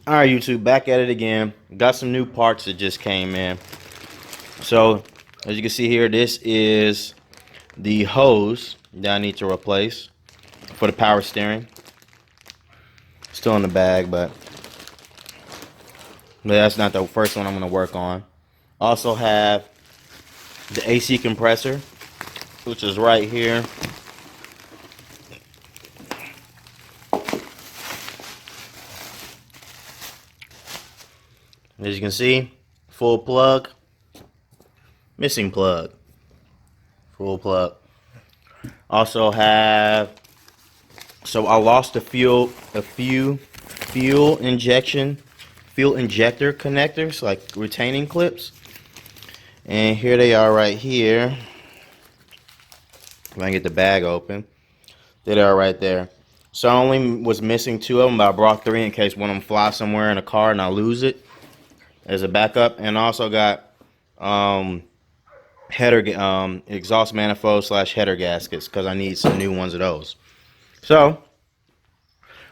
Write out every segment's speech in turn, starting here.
Alright, YouTube, back at it again. Got some new parts that just came in. So, as you can see here, this is the hose that I need to replace for the power steering. Still in the bag, but that's not the first one I'm going to work on. Also have the AC compressor, which is right here. As you can see, full plug, missing plug, full plug. Also have, so I lost a few fuel injector connectors, like retaining clips, and here they are right here. If I can get the bag open, there they are right there. So I only was missing 2 of them, but I brought 3 in case one of them flies somewhere in a car and I lose it as a backup. And also got exhaust manifold / header gaskets, because I need some new ones of those. So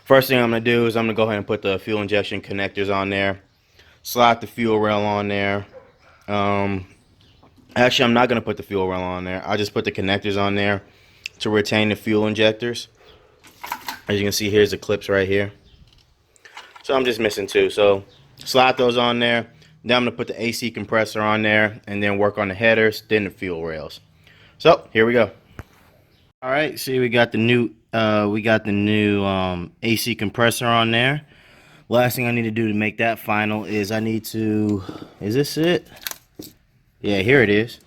first thing I'm going to do is I'm going to go ahead and put the fuel injection connectors on there, slide the fuel rail on there. Actually, I'm not going to put the fuel rail on there. I'll just put the connectors on there to retain the fuel injectors. As you can see, here's the clips right here. So I'm just missing 2. So slide those on there. Then I'm going to put the AC compressor on there and then work on the headers, then the fuel rails. So here we go. All right, see, we got the new AC compressor on there. Last thing I need to do to make that final is I need to, is this it? Yeah, here it is.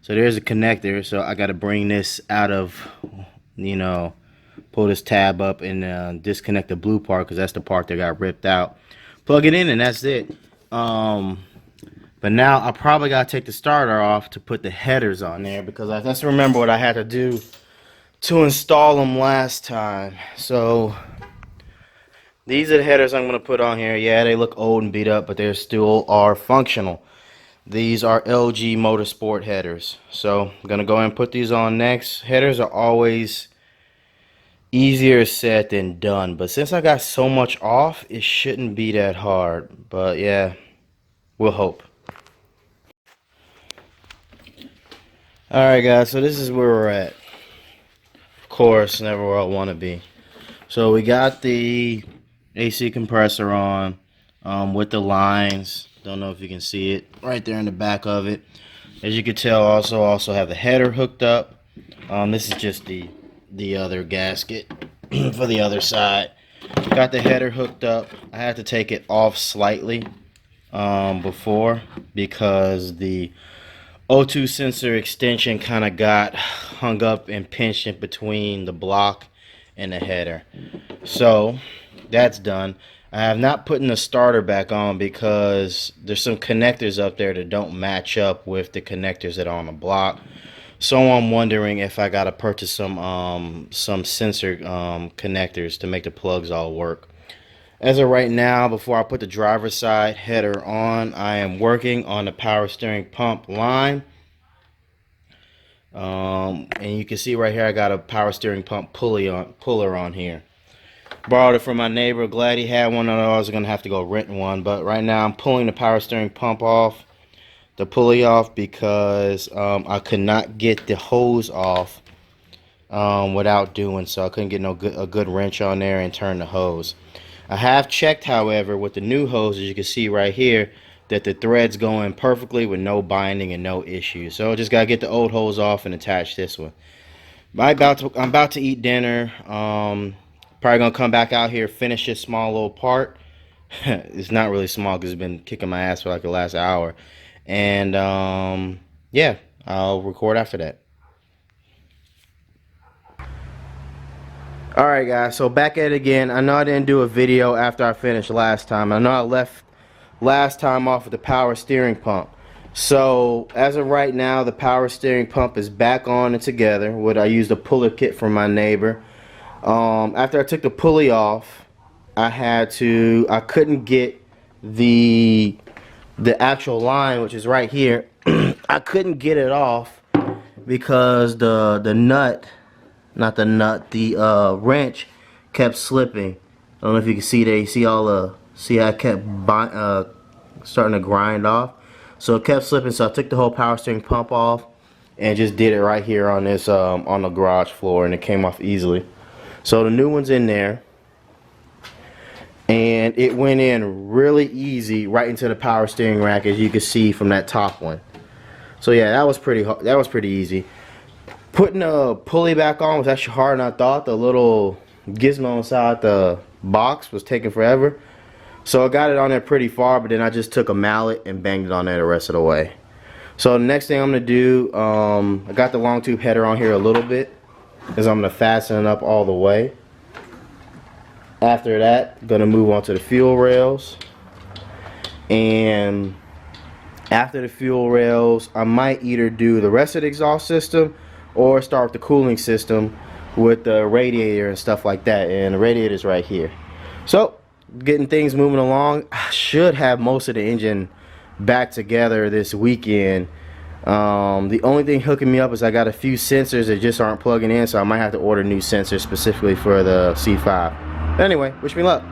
So there's a connector. So I got to bring this out of, pull this tab up and disconnect the blue part, because that's the part that got ripped out. Plug it in and that's it. But now I probably got to take the starter off to put the headers on there, because I just remember what I had to do to install them last time. So these are the headers I'm going to put on here. Yeah, they look old and beat up, but they still are functional. These are LG Motorsport headers. So I'm going to go ahead and put these on next. Headers are always easier said than done, but since I got so much off, it shouldn't be that hard. But yeah, we'll hope. Alright guys, so this is where we're at. Of course, never where I want to be. So we got the AC compressor on with the lines. Don't know if you can see it right there in the back of it. As you can tell, also have the header hooked up. This is just the other gasket for the other side. Got the header hooked up. I had to take it off slightly before, because the O2 sensor extension kind of got hung up and pinched in between the block and the header. So that's done. I have not put the starter back on because there's some connectors up there that don't match up with the connectors that are on the block. So I'm wondering if I gotta purchase some sensor connectors to make the plugs all work. As of right now, before I put the driver's side header on, I am working on the power steering pump line. And you can see right here I got a power steering pump puller on here. Borrowed it from my neighbor. Glad he had one, otherwise I was gonna have to go rent one. But right now I'm pulling the power steering pump off, the pulley off, because I could not get the hose off without doing so. I couldn't get a good wrench on there and turn the hose. I have checked, however, with the new hose, as you can see right here, that the threads go in perfectly with no binding and no issues. So I just gotta get the old hose off and attach this one. I'm about to eat dinner. Probably gonna come back out here, finish this small little part. It's not really small because it's been kicking my ass for like the last hour. And yeah, I'll record after that. Alright guys, so back at it again. I know I didn't do a video after I finished last time. I know I left last time off with the power steering pump. So as of right now, the power steering pump is back on and together. I used a puller kit from my neighbor. After I took the pulley off, I couldn't get the actual line, which is right here. I couldn't get it off because the wrench kept slipping. I don't know if you can see there. You see all the See how it kept starting to grind off. So it kept slipping, so I took the whole power steering pump off and just did it right here on this on the garage floor, and it came off easily. So the new one's in there, and it went in really easy right into the power steering rack, as you can see from that top one. So yeah, that was pretty easy. Putting a pulley back on was actually harder than I thought. The little gizmo inside the box was taking forever. So I got it on there pretty far, but then I just took a mallet and banged it on there the rest of the way. So the next thing I'm going to do, I got the long tube header on here a little bit, is I'm going to fasten it up all the way. After that, I'm going to move on to the fuel rails. And after the fuel rails, I might either do the rest of the exhaust system or start with the cooling system with the radiator and stuff like that. And the radiator's right here. So getting things moving along. I should have most of the engine back together this weekend. The only thing hooking me up is I got a few sensors that just aren't plugging in, so I might have to order new sensors specifically for the C5. Anyway, wish me luck.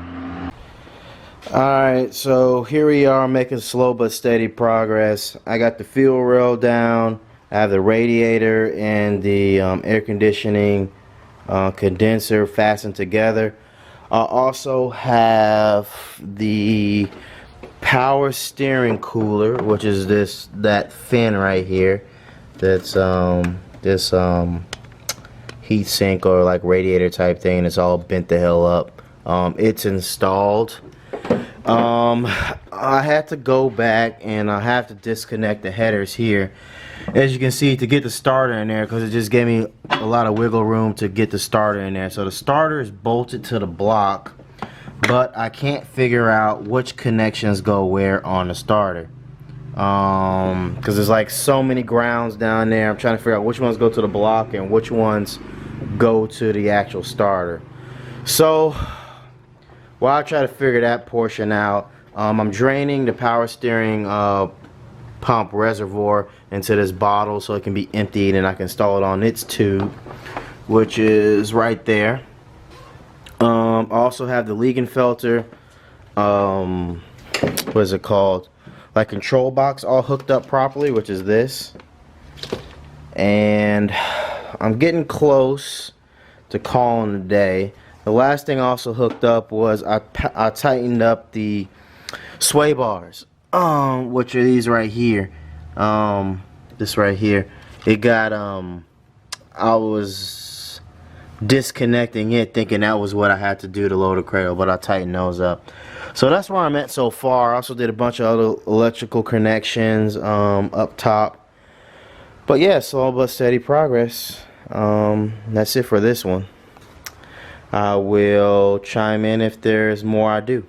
Alright, so here we are making slow but steady progress. I got the fuel rail down. I have the radiator and the air conditioning condenser fastened together. I also have the power steering cooler, which is that fin right here. That's this heat sink or like radiator type thing. It's all bent the hell up. It's installed. I had to go back and I have to disconnect the headers here, as you can see, to get the starter in there, because it just gave me a lot of wiggle room to get the starter in there. So the starter is bolted to the block, but I can't figure out which connections go where on the starter, because there's like so many grounds down there. I'm trying to figure out which ones go to the block and which ones go to the actual starter. So while I try to figure that portion out, I'm draining the power steering pump reservoir into this bottle so it can be emptied and I can install it on its tube, which is right there. I also have the Liegenfelter, what is it called, like control box all hooked up properly, which is this. And I'm getting close to calling it a day. The last thing I also hooked up was I tightened up the sway bars, which are these right here. This right here. It got I was disconnecting it thinking that was what I had to do to load the cradle, but I tightened those up. So that's where I'm at so far. I also did a bunch of other electrical connections up top. But yeah, slow but steady progress. That's it for this one. I will chime in if there's more I do.